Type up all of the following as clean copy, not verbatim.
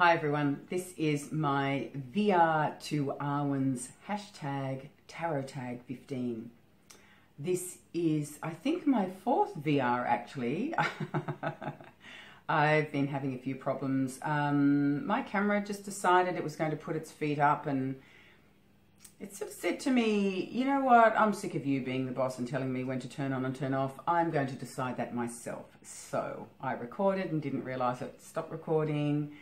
Hi everyone, this is my VR to Arwen's hashtag Tarot Tag 15. This is, I think, my fourth VR actually. I've been having a few problems. My camera just decided it was going to put its feet up, and it sort of said to me, you know what, I'm sick of you being the boss and telling me when to turn on and turn off. I'm going to decide that myself. So I recorded and didn't realize it stopped recording.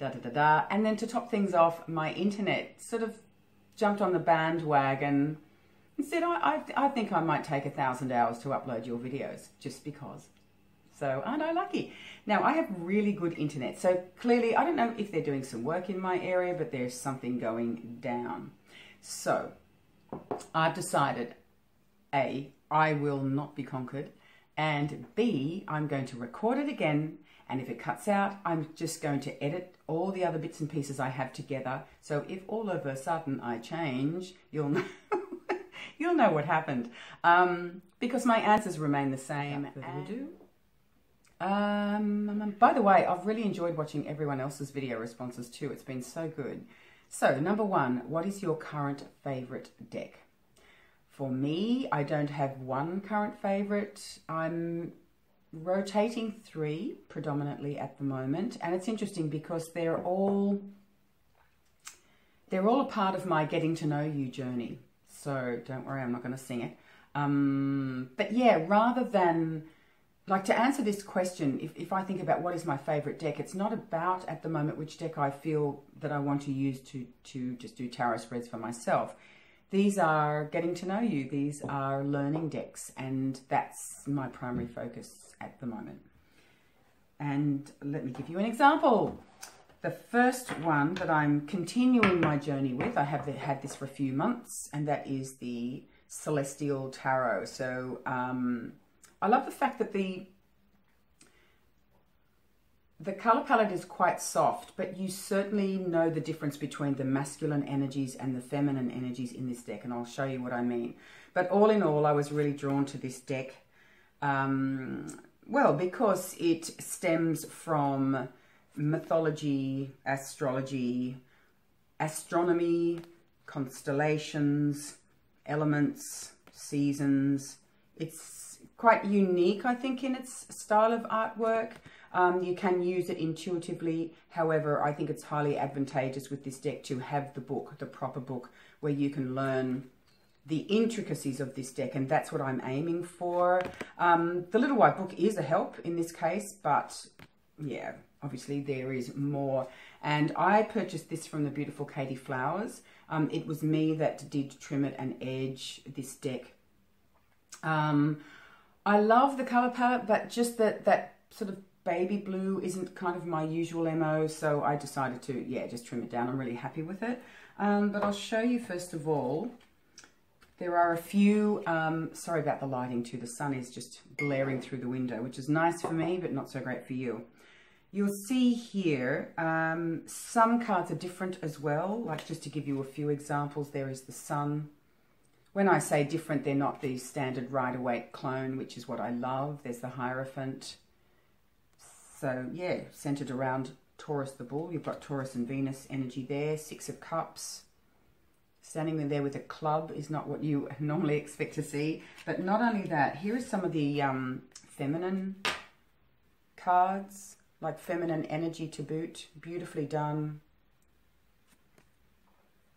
And then to top things off, my internet sort of jumped on the bandwagon and said, I think I might take 1,000 hours to upload your videos just because. So aren't I lucky? Now I have really good internet. So clearly, I don't know if they're doing some work in my area, but there's something going down. So I've decided, A, I will not be conquered, and B, I'm going to record it again. And if it cuts out, I'm just going to edit all the other bits and pieces I have together. So if all of a sudden I change, you'll know, you'll know what happened. Because my answers remain the same. By the way, I've really enjoyed watching everyone else's video responses too. It's been so good. So number one, what is your current favorite deck? For me, I don't have one current favorite. I'm rotating 3 predominantly at the moment, and it's interesting because they're all a part of my getting to know you journey. So don't worry, I'm not going to sing it. But yeah, rather than, like, to answer this question, if I think about what is my favorite deck, it's not about at the moment which deck I feel that I want to use to just do tarot spreads for myself. These are getting to know you. These are learning decks, and that's my primary focus at the moment. And let me give you an example. The first one that I'm continuing my journey with, I have had this for a few months, and that is the Celestial Tarot. So I love the fact that the color palette is quite soft, but you certainly know the difference between the masculine energies and the feminine energies in this deck, and I'll show you what I mean. But all in all, I was really drawn to this deck, well, because it stems from mythology, astrology, astronomy, constellations, elements, seasons. It's quite unique, I think, in its style of artwork. You can use it intuitively. However, I think it's highly advantageous with this deck to have the book, the proper book, where you can learn the intricacies of this deck, and that's what I'm aiming for. The Little White Book is a help in this case, but yeah, obviously there is more. And I purchased this from the beautiful Katie Flowers. It was me that did trim it and edge this deck. I love the color palette, but just that sort of baby blue isn't kind of my usual MO, so I decided to, yeah, just trim it down. I'm really happy with it. But I'll show you first of all. There are a few, sorry about the lighting too, the sun is just blaring through the window, which is nice for me, but not so great for you. You'll see here, some cards are different as well, like just to give you a few examples, there is the sun. When I say different, they're not the standard Rider-Waite clone, which is what I love. There's the Hierophant. So yeah, centered around Taurus the Bull. You've got Taurus and Venus energy there. 6 of Cups. Standing there with a club is not what you normally expect to see. But not only that, here are some of the feminine cards, like feminine energy to boot. Beautifully done.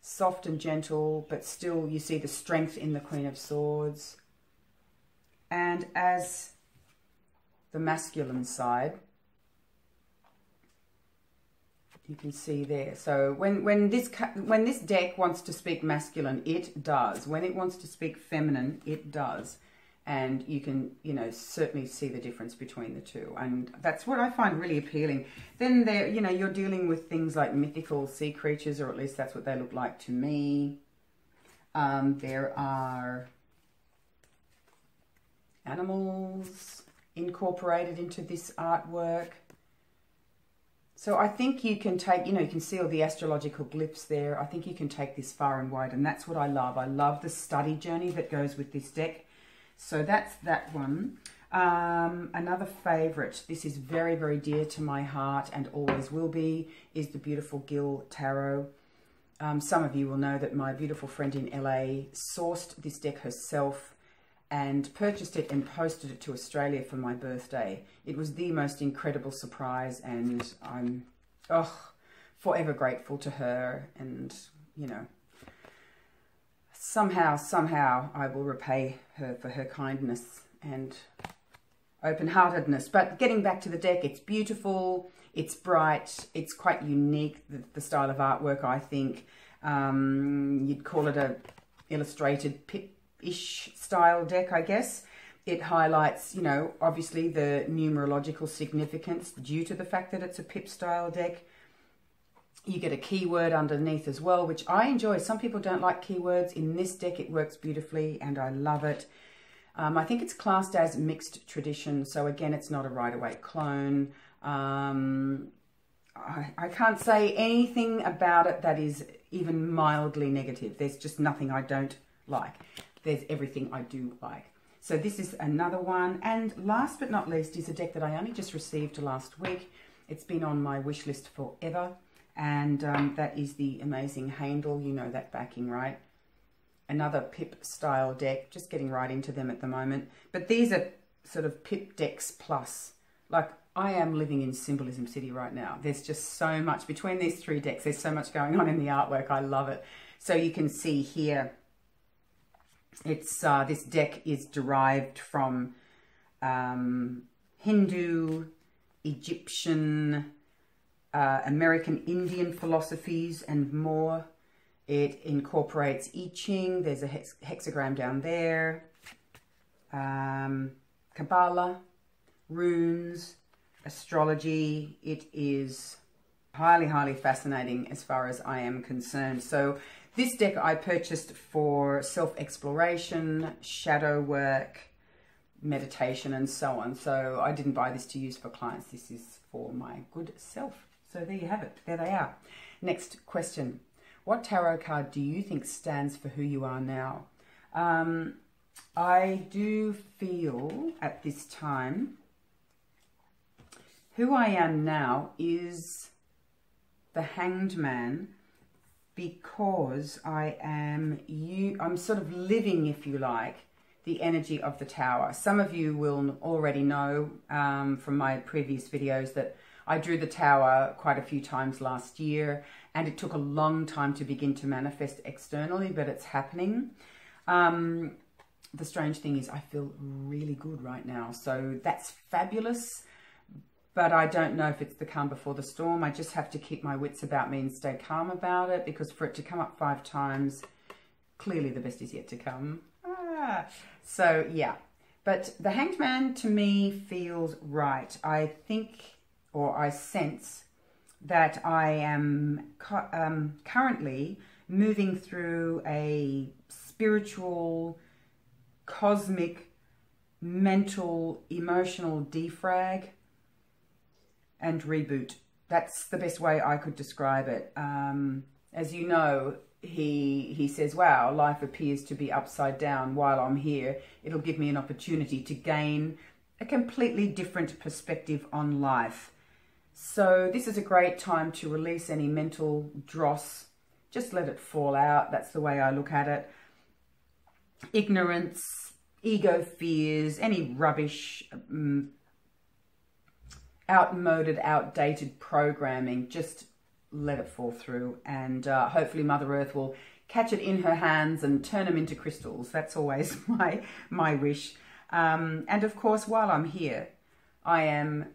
Soft and gentle, but still you see the strength in the Queen of Swords. And as the masculine side, you can see there. So when this deck wants to speak masculine, it does. When it wants to speak feminine, it does. And you can, you know, certainly see the difference between the two. And that's what I find really appealing. Then there, you know, you're dealing with things like mythical sea creatures, or at least that's what they look like to me. There are animals incorporated into this artwork. So I think you can take, you know, you can see all the astrological glyphs there. I think you can take this far and wide, and that's what I love. I love the study journey that goes with this deck. So that's that one. Another favorite, this is very, very dear to my heart and always will be, is the beautiful Gil Tarot. Some of you will know that my beautiful friend in LA sourced this deck herself and purchased it and posted it to Australia for my birthday. It was the most incredible surprise, and I'm forever grateful to her. And, you know, somehow I will repay her for her kindness and open-heartedness. But getting back to the deck, it's beautiful, it's bright, it's quite unique, the style of artwork, I think. You'd call it a illustrated pip-ish style deck, I guess. It highlights, you know, obviously the numerological significance due to the fact that it's a pip style deck. You get a keyword underneath as well, which I enjoy. Some people don't like keywords. In this deck, it works beautifully and I love it. I think it's classed as mixed tradition. So again, it's not a Rider-Waite clone. I can't say anything about it that is even mildly negative. There's just nothing I don't like. There's everything I do like. So this is another one. And last but not least is a deck that I only just received last week. It's been on my wish list forever. And that is the amazing Handel. You know that backing, right? Another pip style deck. Just getting right into them at the moment. But these are sort of pip decks plus. Like, I am living in Symbolism City right now. There's just so much between these three decks. There's so much going on in the artwork. I love it. So you can see here, it's this deck is derived from Hindu, Egyptian, American Indian philosophies and more. It incorporates I Ching. There's a hexagram down there. Kabbalah, runes, astrology. It is highly, highly fascinating as far as I am concerned. So this deck I purchased for self-exploration, shadow work, meditation, and so on. So I didn't buy this to use for clients. This is for my good self. So there you have it. There they are. Next question. What tarot card do you think stands for who you are now? I do feel at this time who I am now is the Hanged Man, because I'm sort of living, if you like, the energy of the Tower. Some of you will already know from my previous videos that I drew the Tower quite a few times last year, and it took a long time to begin to manifest externally, but it's happening. The strange thing is I feel really good right now, so that's fabulous, but I don't know if it's the calm before the storm. I just have to keep my wits about me and stay calm about it, because for it to come up 5 times, clearly the best is yet to come. So yeah, but the Hanged Man to me feels right. I think, or I sense, that I am currently moving through a spiritual, cosmic, mental, emotional defrag and reboot. That's the best way I could describe it. As you know, he says, wow, life appears to be upside down. While I'm here, it'll give me an opportunity to gain a completely different perspective on life. So this is a great time to release any mental dross. Just let it fall out. That's the way I look at it. Ignorance, ego fears, any rubbish, outmoded, outdated programming, just let it fall through. And hopefully Mother Earth will catch it in her hands and turn them into crystals. That's always my wish. And of course, while I'm here, I am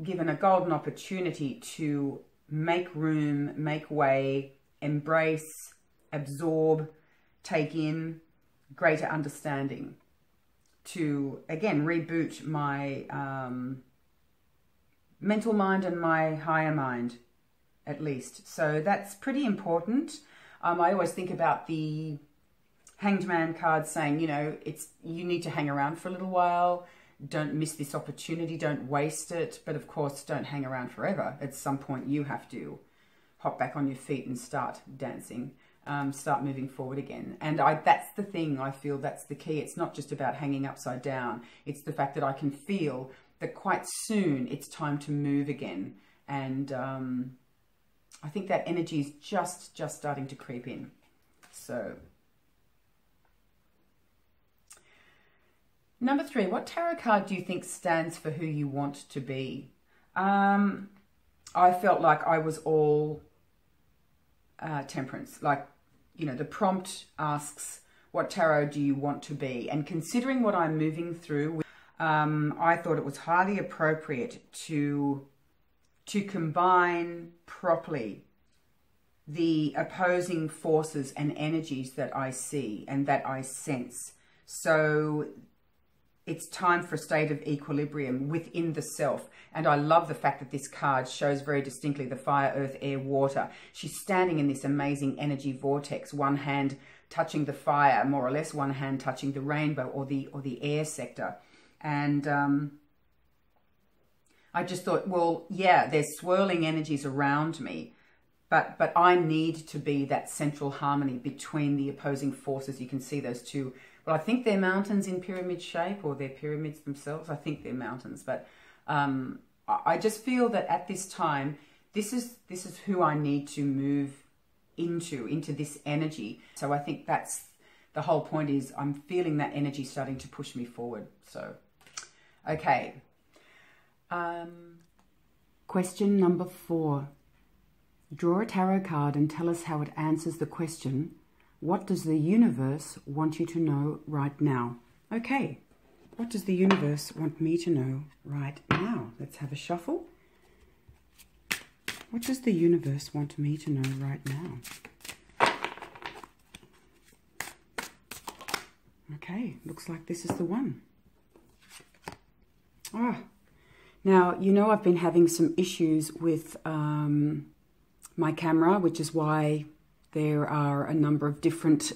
given a golden opportunity to make room, make way, embrace, absorb, take in greater understanding, to again reboot my mental mind and my higher mind, at least. So that's pretty important. I always think about the Hanged Man card saying, you know, you need to hang around for a little while. Don't miss this opportunity. Don't waste it. But of course, don't hang around forever. At some point, you have to hop back on your feet and start dancing. start moving forward again. And that's the thing, I feel that's the key. It's not just about hanging upside down. It's the fact that I can feel that quite soon it's time to move again. And I think that energy is just starting to creep in. So, number 3, what tarot card do you think stands for who you want to be? I felt like I was all temperance. Like, you know, the prompt asks, what tarot do you want to be? And considering what I'm moving through, I thought it was highly appropriate to combine properly the opposing forces and energies that I see and that I sense. So it's time for a state of equilibrium within the self. And I love the fact that this card shows very distinctly the fire, earth, air, water. She's standing in this amazing energy vortex, one hand touching the fire, more or less, one hand touching the rainbow or the air sector. And I just thought, well, yeah, there's swirling energies around me, but I need to be that central harmony between the opposing forces. You can see those two. Well, I think they're mountains in pyramid shape, or they're pyramids themselves. I think they're mountains, but I just feel that at this time, this is who I need to move into this energy. So I think that's the whole point, is I'm feeling that energy starting to push me forward. So, okay. Question number 4. Draw a tarot card and tell us how it answers the question, what does the universe want you to know right now? Okay, what does the universe want me to know right now? Let's have a shuffle. What does the universe want me to know right now? Okay, looks like this is the one. Now, you know, I've been having some issues with my camera, which is why there are a number of different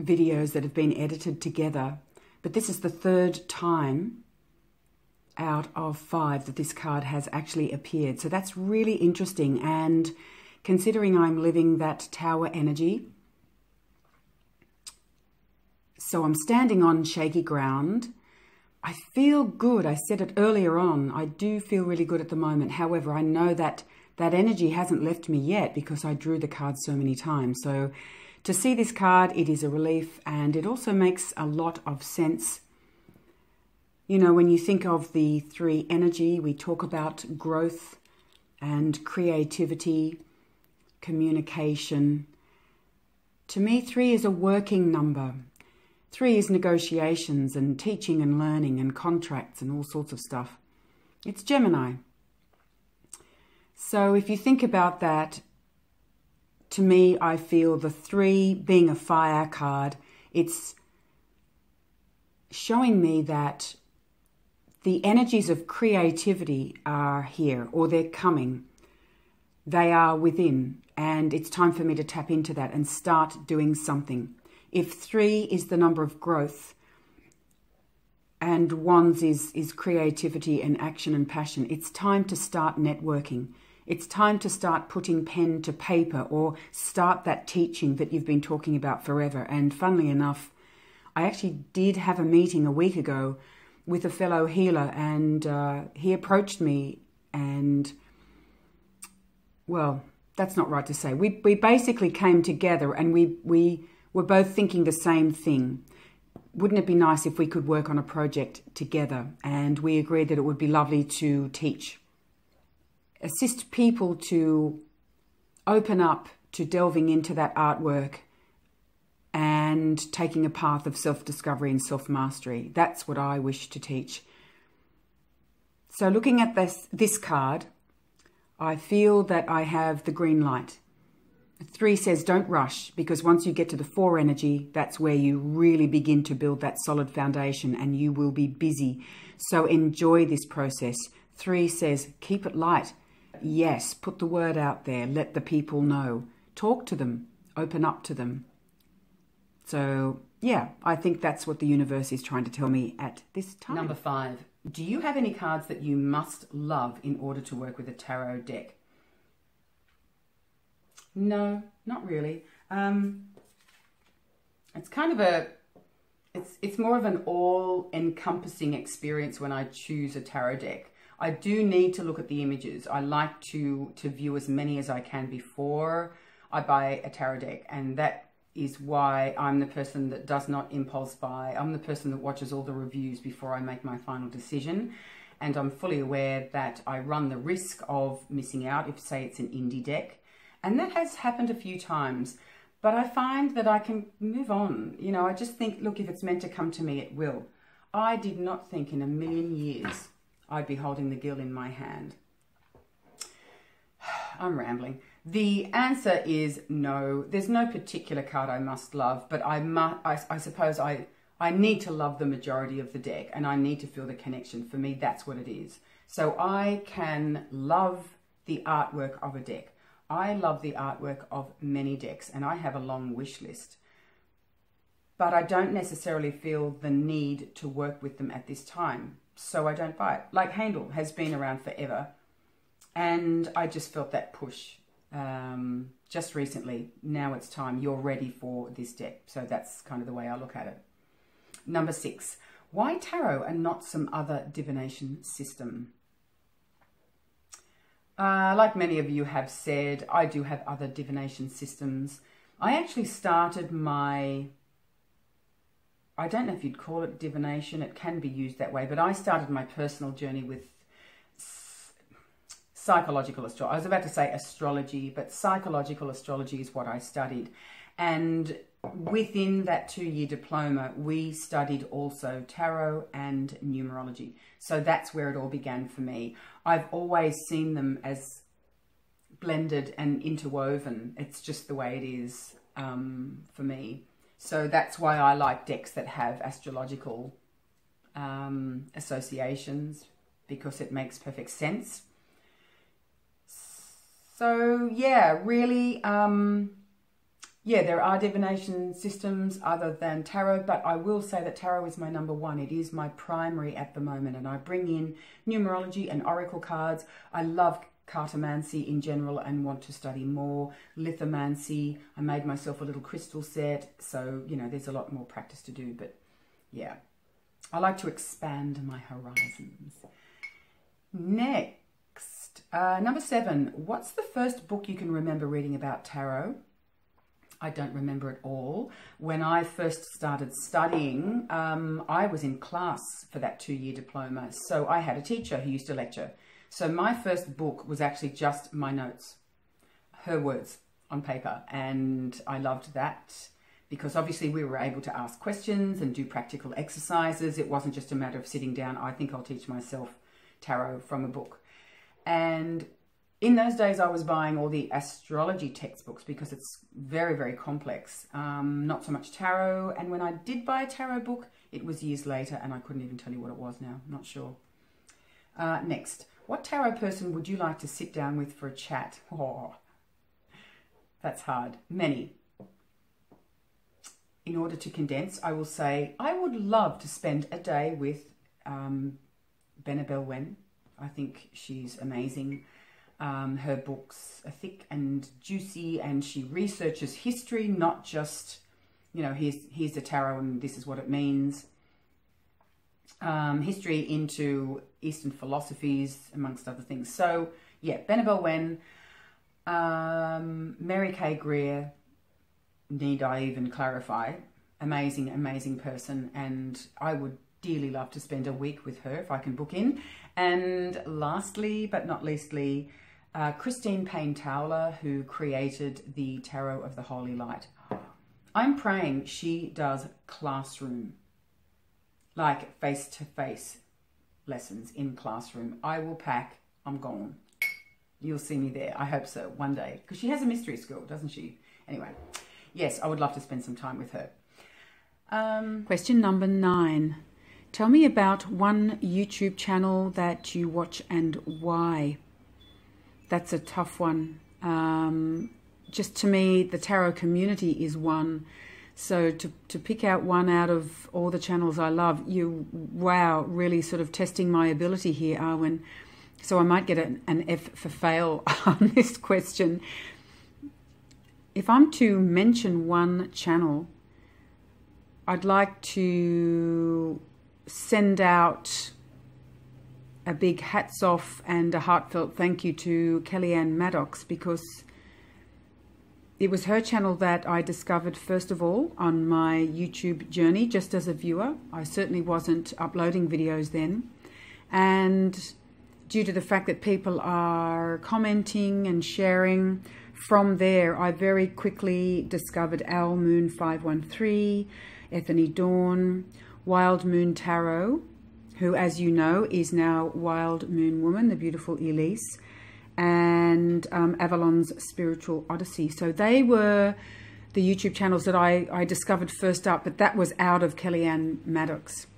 videos that have been edited together. But this is the 3rd time out of 5 that this card has actually appeared. So that's really interesting. And considering I'm living that tower energy, so I'm standing on shaky ground. I feel good. I said it earlier on. I do feel really good at the moment. However, I know that that energy hasn't left me yet because I drew the card so many times. So to see this card, it is a relief, and it also makes a lot of sense. You know, when you think of the 3 energy, we talk about growth and creativity, communication. To me, 3 is a working number. 3 is negotiations and teaching and learning and contracts and all sorts of stuff. It's Gemini. So if you think about that, to me, I feel the 3 being a fire card, it's showing me that the energies of creativity are here, or they're coming. They are within, and it's time for me to tap into that and start doing something. If 3 is the number of growth, and Wands is creativity and action and passion, it's time to start networking. It's time to start putting pen to paper, or start that teaching that you've been talking about forever. And funnily enough, I actually did have a meeting a week ago with a fellow healer, and he approached me, and, well, that's not right to say. We basically came together, and we were both thinking the same thing. Wouldn't it be nice if we could work on a project together? And we agreed that it would be lovely to teach. Assist people to open up to delving into that artwork and taking a path of self-discovery and self-mastery. That's what I wish to teach. So looking at this card, I feel that I have the green light. 3 says don't rush, because once you get to the 4 energy, that's where you really begin to build that solid foundation, and you will be busy. So enjoy this process. 3 says keep it light. Yes, put the word out there. Let the people know. Talk to them. Open up to them. So, yeah, I think that's what the universe is trying to tell me at this time. Number 5. Do you have any cards that you must love in order to work with a tarot deck? No, not really. It's kind of it's more of an all-encompassing experience when I choose a tarot deck. I do need to look at the images. I like to view as many as I can before I buy a tarot deck, and that is why I'm the person that does not impulse buy. I'm the person that watches all the reviews before I make my final decision, and I'm fully aware that I run the risk of missing out if, say, it's an indie deck, and that has happened a few times. But I find that I can move on. You know, I just think, look, if it's meant to come to me, it will. I did not think in a million years I'd be holding the Gil in my hand. I'm rambling. The answer is no. There's no particular card I must love, but I suppose I need to love the majority of the deck, and I need to feel the connection. For me, that's what it is. So I can love the artwork of a deck. I love the artwork of many decks, and I have a long wish list. But I don't necessarily feel the need to work with them at this time, so I don't buy it. Like Handel has been around forever, and I just felt that push just recently. Now it's time. You're ready for this deck. So that's kind of the way I look at it. Number 6. Why tarot and not some other divination system? Like many of you have said, I do have other divination systems. I actually started my, I don't know if you'd call it divination, it can be used that way, but I started my personal journey with psychological astrology. I was about to say astrology, but psychological astrology is what I studied. And within that 2-year diploma, we studied also tarot and numerology. So that's where it all began for me. I've always seen them as blended and interwoven. It's just the way it is for me. So that's why I like decks that have astrological associations, because it makes perfect sense. So yeah, really, yeah, there are divination systems other than tarot, but I will say that tarot is my number one. It is my primary at the moment, and I bring in numerology and oracle cards. I love cartomancy in general and want to study more. Lithomancy, I made myself a little crystal set, so, you know, there's a lot more practice to do, but yeah, I like to expand my horizons. Next, number 7, what's the first book you can remember reading about tarot? I don't remember it all. When I first started studying, I was in class for that 2-year diploma. So I had a teacher who used to lecture. So my first book was actually just my notes, her words on paper. And I loved that because obviously we were able to ask questions and do practical exercises. It wasn't just a matter of sitting down, I think I'll teach myself tarot from a book. And in those days, I was buying all the astrology textbooks because it's very, very complex. Not so much tarot. And when I did buy a tarot book, it was years later, and I couldn't even tell you what it was now. I'm not sure. Next, what tarot person would you like to sit down with for a chat? Oh, that's hard. Many. In order to condense, I will say I would love to spend a day with Arwen. I think she's amazing. Her books are thick and juicy, and she researches history, not just, you know, here's the tarot and this is what it means. History into Eastern philosophies, amongst other things. So, yeah, Arwen, Mary K. Greer, need I even clarify? Amazing, amazing person, and I would dearly love to spend a week with her if I can book in. And lastly, but not leastly, Christine Payne Towler, who created the Tarot of the Holy Light. I'm praying she does classroom, like face-to-face lessons in classroom. I will pack, I'm gone. You'll see me there. I hope so, one day. Because she has a mystery school, doesn't she? Anyway, yes, I would love to spend some time with her. Question number 9. Tell me about one YouTube channel that you watch and why. That's a tough one. Just to me, the tarot community is one. So to pick out one out of all the channels I love, wow, really sort of testing my ability here, Arwen. So I might get an F for fail on this question. if I'm to mention one channel, I'd like to send out a big hats off and a heartfelt thank you to Kellyanne Maddox, because it was her channel that I discovered first of all on my YouTube journey, just as a viewer. I certainly wasn't uploading videos then. And due to the fact that people are commenting and sharing, from there I very quickly discovered Owl Moon 513, Ethany Dawn, Wild Moon Tarot, who, as you know, is now Wild Moon Woman, the beautiful Elise, and Avalon's Spiritual Odyssey. So they were the YouTube channels that I discovered first up, but that was out of Kellyanne Maddox.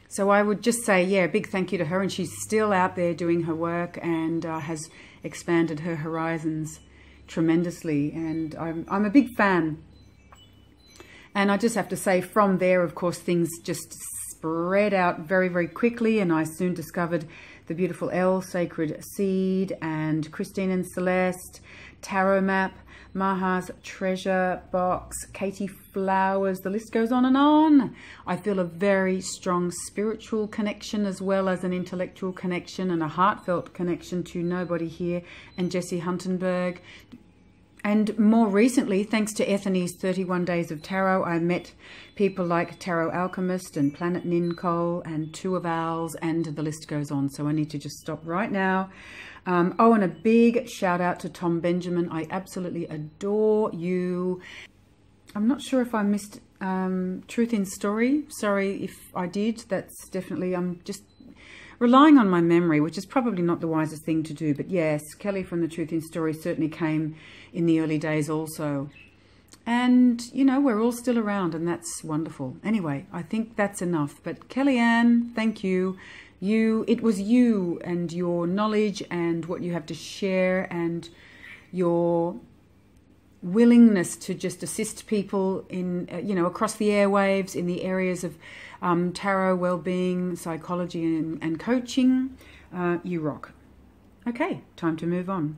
So I would just say, yeah, big thank you to her, and she's still out there doing her work and has expanded her horizons tremendously, and I'm a big fan. And I just have to say, from there, of course, things just spread out very, very quickly, and I soon discovered the beautiful Elle, Sacred Seed, and Christine and Celeste, Tarot Map, Maha's Treasure Box, Katie Flowers, the list goes on and on. I feel a very strong spiritual connection as well as an intellectual connection and a heartfelt connection to Nobody Here and Jessie Huntenberg. And more recently, thanks to Ethany's 31 Days of Tarot, I met people like Tarot Alchemist and Planet Nincole and Two of Owls, and the list goes on. So I need to just stop right now. Oh, and a big shout out to Tom Benjamin. I absolutely adore you. I'm not sure if I missed Truth in Story. Sorry if I did. That's definitely, I'm just relying on my memory, which is probably not the wisest thing to do. But yes, Kelly from the Truth in Story certainly came in the early days also. And, you know, we're all still around, and that's wonderful. Anyway, I think that's enough. But Kellyanne, thank you. It was you and your knowledge and what you have to share and your willingness to just assist people in, you know, across the airwaves in the areas of tarot, well-being, psychology and coaching. You rock. Okay, time to move on.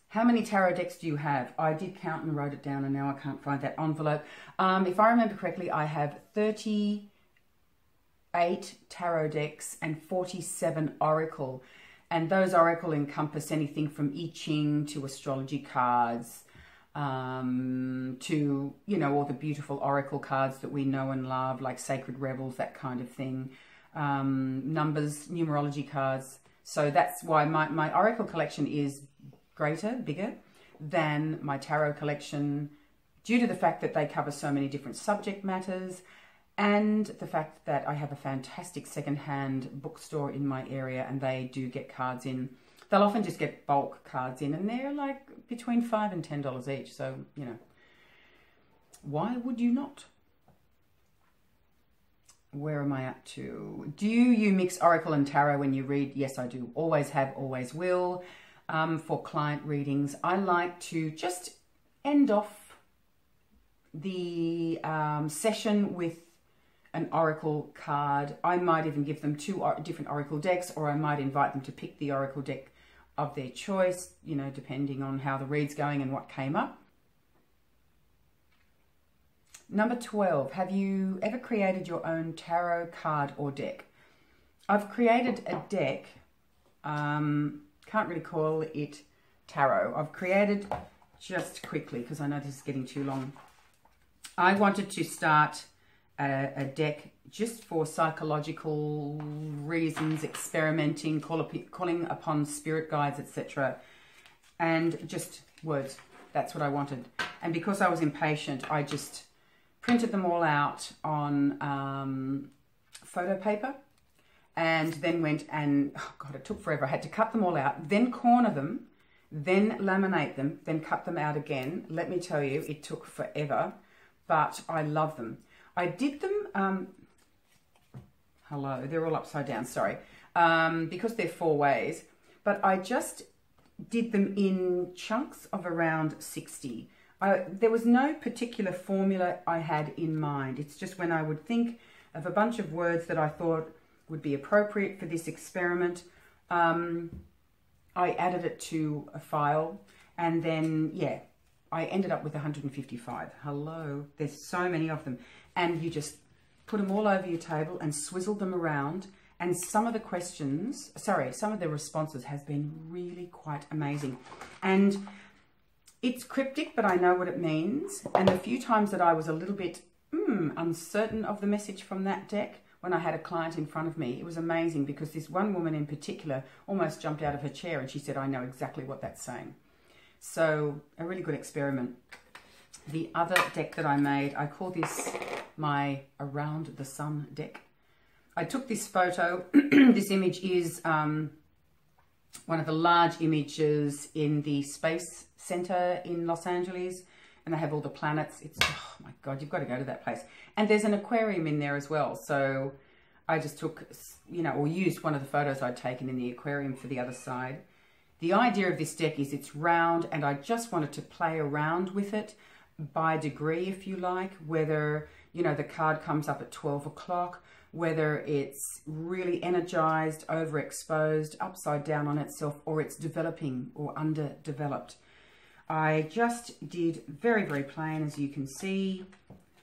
How many tarot decks do you have? I did count and wrote it down, and now I can't find that envelope. If I remember correctly, I have 38 tarot decks and 47 oracle. And those oracle encompass anything from I Ching to astrology cards, to, you know, all the beautiful oracle cards that we know and love, like Sacred Rebels, that kind of thing. Numbers, numerology cards. So that's why my oracle collection is bigger than my tarot collection, due to the fact that they cover so many different subject matters, and the fact that I have a fantastic second-hand bookstore in my area, and they do get cards in. They'll often just get bulk cards in, and they're like between $5 and $10 each. So, you know, why would you not? Where am I up to? Do you mix oracle and tarot when you read? Yes, I do. Always have, always will. For client readings, I like to just end off the session with an oracle card. I might even give them two different oracle decks, or I might invite them to pick the oracle deck of their choice, you know, depending on how the read's going and what came up. Number 12, have you ever created your own tarot card or deck? I've created a deck, can't really call it tarot. I've created, just quickly, because I know this is getting too long, I wanted to start a deck just for psychological reasons, experimenting, calling upon spirit guides, etc. And just words. That's what I wanted. And because I was impatient, I just printed them all out on photo paper, and then went and, oh God, it took forever. I had to cut them all out, then corner them, then laminate them, then cut them out again. Let me tell you, it took forever, but I love them. I did them, hello, they're all upside down, sorry, because they're 4 ways, but I just did them in chunks of around 60. There was no particular formula I had in mind. It's just when I would think of a bunch of words that I thought would be appropriate for this experiment, I added it to a file, And then, yeah, I ended up with 155. Hello, there's so many of them. And you just put them all over your table and swizzle them around. And some of the questions, sorry, some of the responses has been really quite amazing. And it's cryptic, but I know what it means. And the few times that I was a little bit uncertain of the message from that deck, when I had a client in front of me, it was amazing because this one woman in particular almost jumped out of her chair and she said, I know exactly what that's saying. So a really good experiment. The other deck that I made, I call this my Around the Sun deck. I took this photo. This image is one of the large images in the Space Center in Los Angeles, and they have all the planets. It's, oh my God, you've got to go to that place. And there's an aquarium in there as well. So I just took, you know, or used one of the photos I'd taken in the aquarium for the other side. The idea of this deck is it's round, and I just wanted to play around with it by degree, if you like, whether, you know, the card comes up at 12 o'clock, whether it's really energized, overexposed, upside down on itself, or it's developing or underdeveloped. I just did very, very plain, as you can see,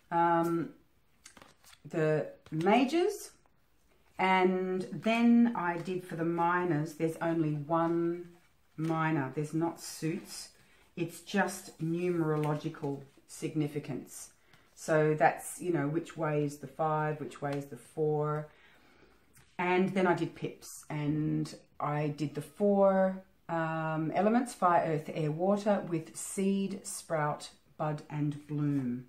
the majors, and then I did for the minors. There's only one minor. There's not suits. It's just numerological significance. So that's, you know, which way is the 5, which way is the 4. And then I did pips, and I did the 4 elements, fire, earth, air, water, with seed, sprout, bud, and bloom.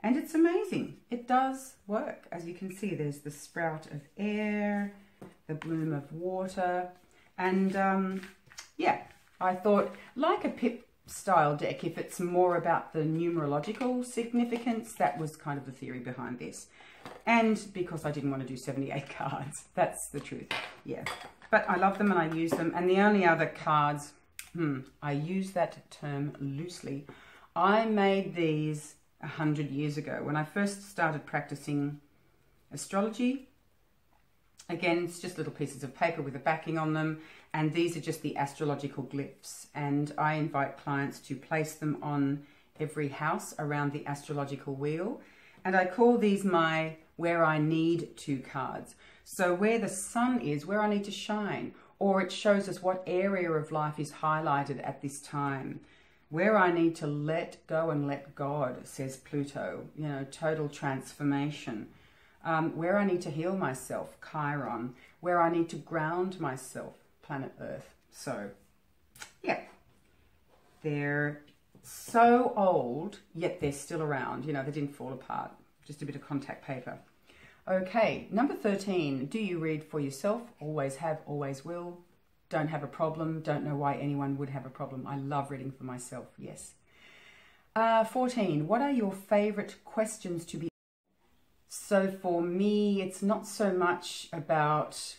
And it's amazing. It does work. As you can see, there's the sprout of air, the bloom of water. And yeah, I thought, like a pip style deck, if it's more about the numerological significance, that was kind of the theory behind this. And because I didn't want to do 78 cards, that's the truth. Yeah, but I love them and I use them. And the only other cards, I use that term loosely. I made these 100 years ago when I first started practicing astrology. Again, it's just little pieces of paper with a backing on them, and these are just the astrological glyphs, and I invite clients to place them on every house around the astrological wheel, and I call these my where I need to cards. So where the sun is, where I need to shine, or it shows us what area of life is highlighted at this time. Where I need to let go and let God, says Pluto, you know, total transformation. Where I need to heal myself, Chiron. Where I need to ground myself, planet Earth. So, yeah, they're so old, yet they're still around. You know, they didn't fall apart. Just a bit of contact paper. Okay, number 13. Do you read for yourself? Always have, always will. Don't have a problem. Don't know why anyone would have a problem. I love reading for myself, yes. 14. What are your favorite questions to be? So for me, it's not so much about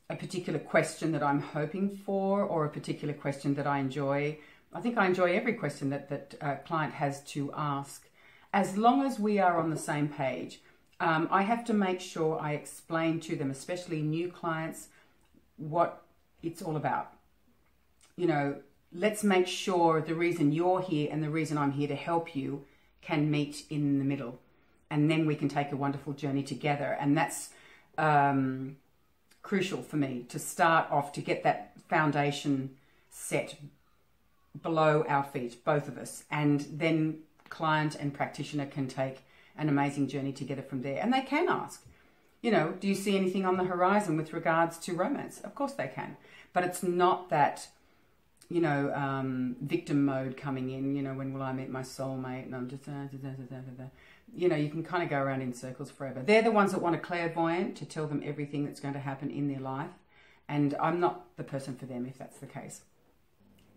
a particular question that I'm hoping for or a particular question that I enjoy. I think I enjoy every question that a client has to ask, as long as we are on the same page. I have to make sure I explain to them, especially new clients, what it's all about. You know, let's make sure the reason you're here and the reason I'm here to help you can meet in the middle. And then we can take a wonderful journey together. And that's crucial for me to start off, to get that foundation set below our feet, both of us. And then client and practitioner can take an amazing journey together from there. And they can ask, you know, do you see anything on the horizon with regards to romance? Of course they can. But it's not that, you know, victim mode coming in, you know, when will I meet my soulmate? And I'm just, you know, you can kind of go around in circles forever. They're the ones that want a clairvoyant to tell them everything that's going to happen in their life. And I'm not the person for them if that's the case.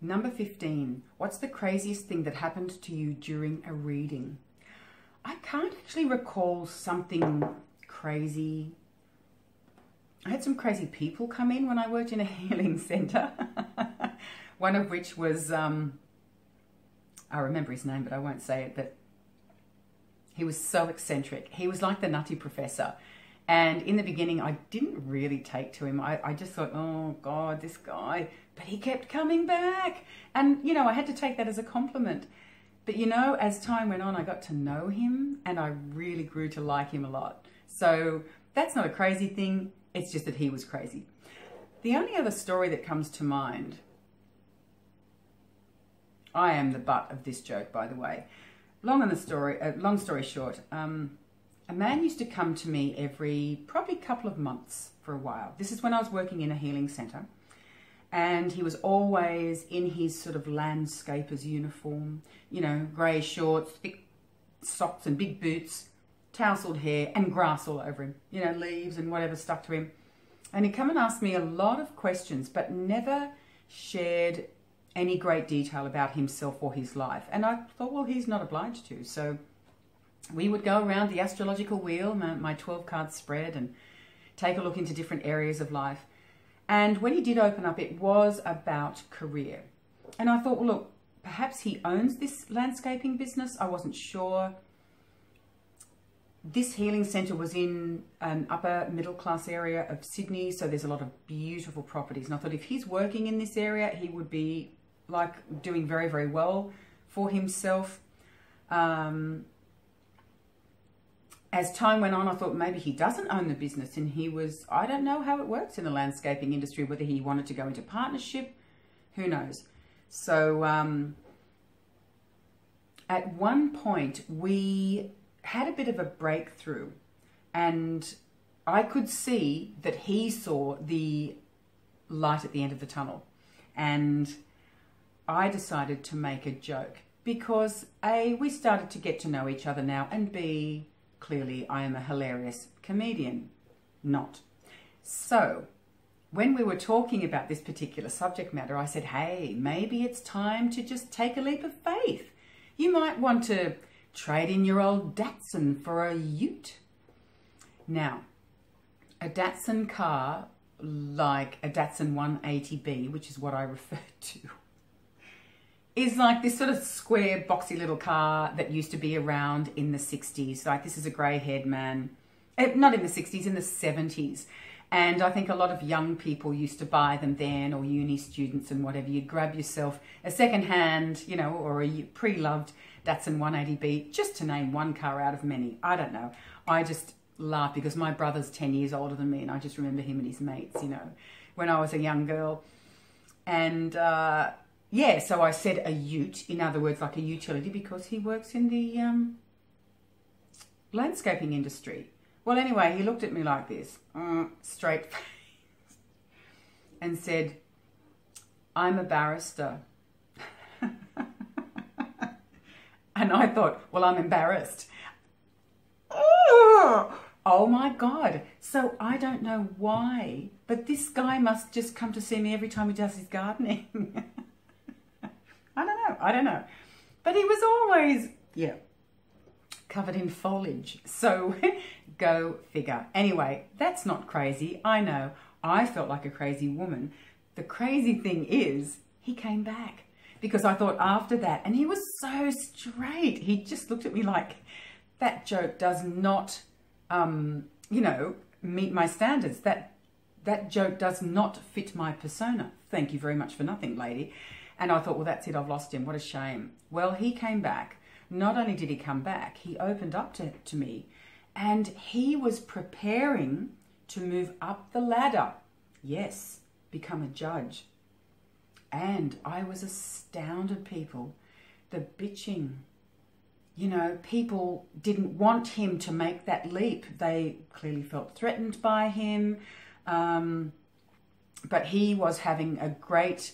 Number 15. What's the craziest thing that happened to you during a reading? I can't actually recall something crazy. I had some crazy people come in when I worked in a healing center. One of which was, I remember his name, but I won't say it, but he was so eccentric. He was like the nutty professor. And in the beginning, I didn't really take to him. I just thought, oh God, this guy. But he kept coming back. And, you know, I had to take that as a compliment. But, you know, as time went on, I got to know him and I really grew to like him a lot. So that's not a crazy thing. It's just that he was crazy. The only other story that comes to mind, I am the butt of this joke, by the way. Long story short, a man used to come to me every probably couple of months for a while. This is when I was working in a healing centre. And he was always in his sort of landscaper's uniform, you know, grey shorts, thick socks and big boots, tousled hair and grass all over him, you know, leaves and whatever stuck to him. And he'd come and ask me a lot of questions, but never shared any great detail about himself or his life. And I thought, well, he's not obliged to. So we would go around the astrological wheel, my 12-card spread, and take a look into different areas of life. And when he did open up, it was about career. And I thought, well, look, perhaps he owns this landscaping business. I wasn't sure. This healing centre was in an upper middle class area of Sydney, so there's a lot of beautiful properties. And I thought if he's working in this area, he would be like doing very, very well for himself. As time went on, I thought maybe he doesn't own the business and he was, I don't know how it works in the landscaping industry, whether he wanted to go into partnership, who knows. So at one point we had a bit of a breakthrough and I could see that he saw the light at the end of the tunnel. And I decided to make a joke because A, we started to get to know each other now, and B, clearly I am a hilarious comedian. Not. So when we were talking about this particular subject matter, I said, hey, maybe it's time to just take a leap of faith. You might want to trade in your old Datsun for a ute. Now, a Datsun car, like a Datsun 180B, which is what I refer to, is like this sort of square, boxy little car that used to be around in the 60s. Like, this is a grey-haired man. Not in the 60s, in the 70s. And I think a lot of young people used to buy them then, or uni students and whatever. You'd grab yourself a second-hand, you know, or a pre-loved Datsun 180B, just to name one car out of many. I don't know. I just laugh because my brother's 10 years older than me, and I just remember him and his mates, you know, when I was a young girl. And yeah, so I said a ute, in other words, like a utility, because he works in the landscaping industry. Well, anyway, he looked at me like this, straight face, and said, I'm a barrister. And I thought, well, I'm embarrassed. Oh my God. So I don't know why, but this guy must just come to see me every time he does his gardening. I don't know. But he was always, yeah, covered in foliage. So go figure. Anyway, that's not crazy. I know. I felt like a crazy woman. The crazy thing is, he came back. Because I thought after that, and he was so straight. He just looked at me like, that joke does not, you know, meet my standards. That joke does not fit my persona. Thank you very much for nothing, lady. And I thought, well, that's it, I've lost him. What a shame. Well, he came back. Not only did he come back, he opened up to me. And he was preparing to move up the ladder. Yes, become a judge. And I was astounded, people. The bitching. You know, people didn't want him to make that leap. They clearly felt threatened by him. But he was having a great...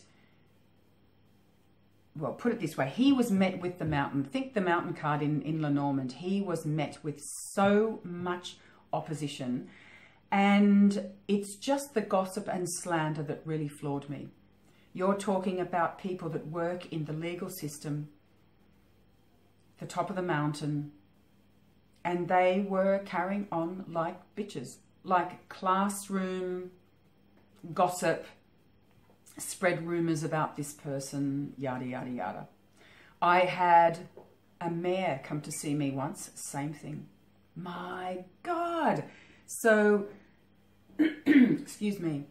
Well, put it this way, he was met with the mountain. Think the mountain card in Lenormand. He was met with so much opposition. And it's just the gossip and slander that really floored me. You're talking about people that work in the legal system, the top of the mountain, and they were carrying on like bitches, like classroom gossip, spread rumours about this person, yada, yada, yada. I had a mayor come to see me once, same thing. My God. So, excuse me.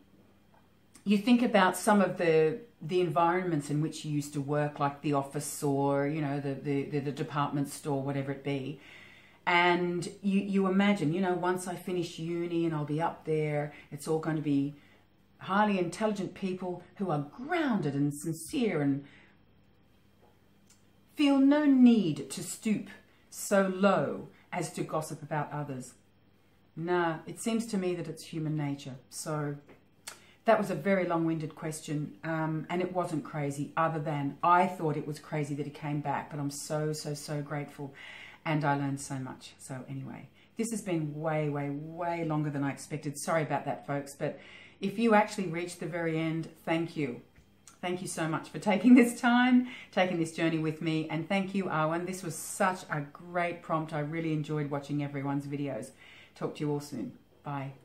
you think about some of the environments in which you used to work, like the office or, you know, the department store, whatever it be. And you imagine, you know, once I finish uni and I'll be up there, it's all going to be highly intelligent people who are grounded and sincere and feel no need to stoop so low as to gossip about others. Nah, it seems to me that it's human nature. So that was a very long-winded question, and it wasn't crazy, other than I thought it was crazy that he came back, but I'm so, so, so grateful, and I learned so much. So anyway, this has been way, way, way longer than I expected. Sorry about that, folks, but if you actually reached the very end, thank you. Thank you so much for taking this time, taking this journey with me, and thank you, Arwen. This was such a great prompt. I really enjoyed watching everyone's videos. Talk to you all soon. Bye.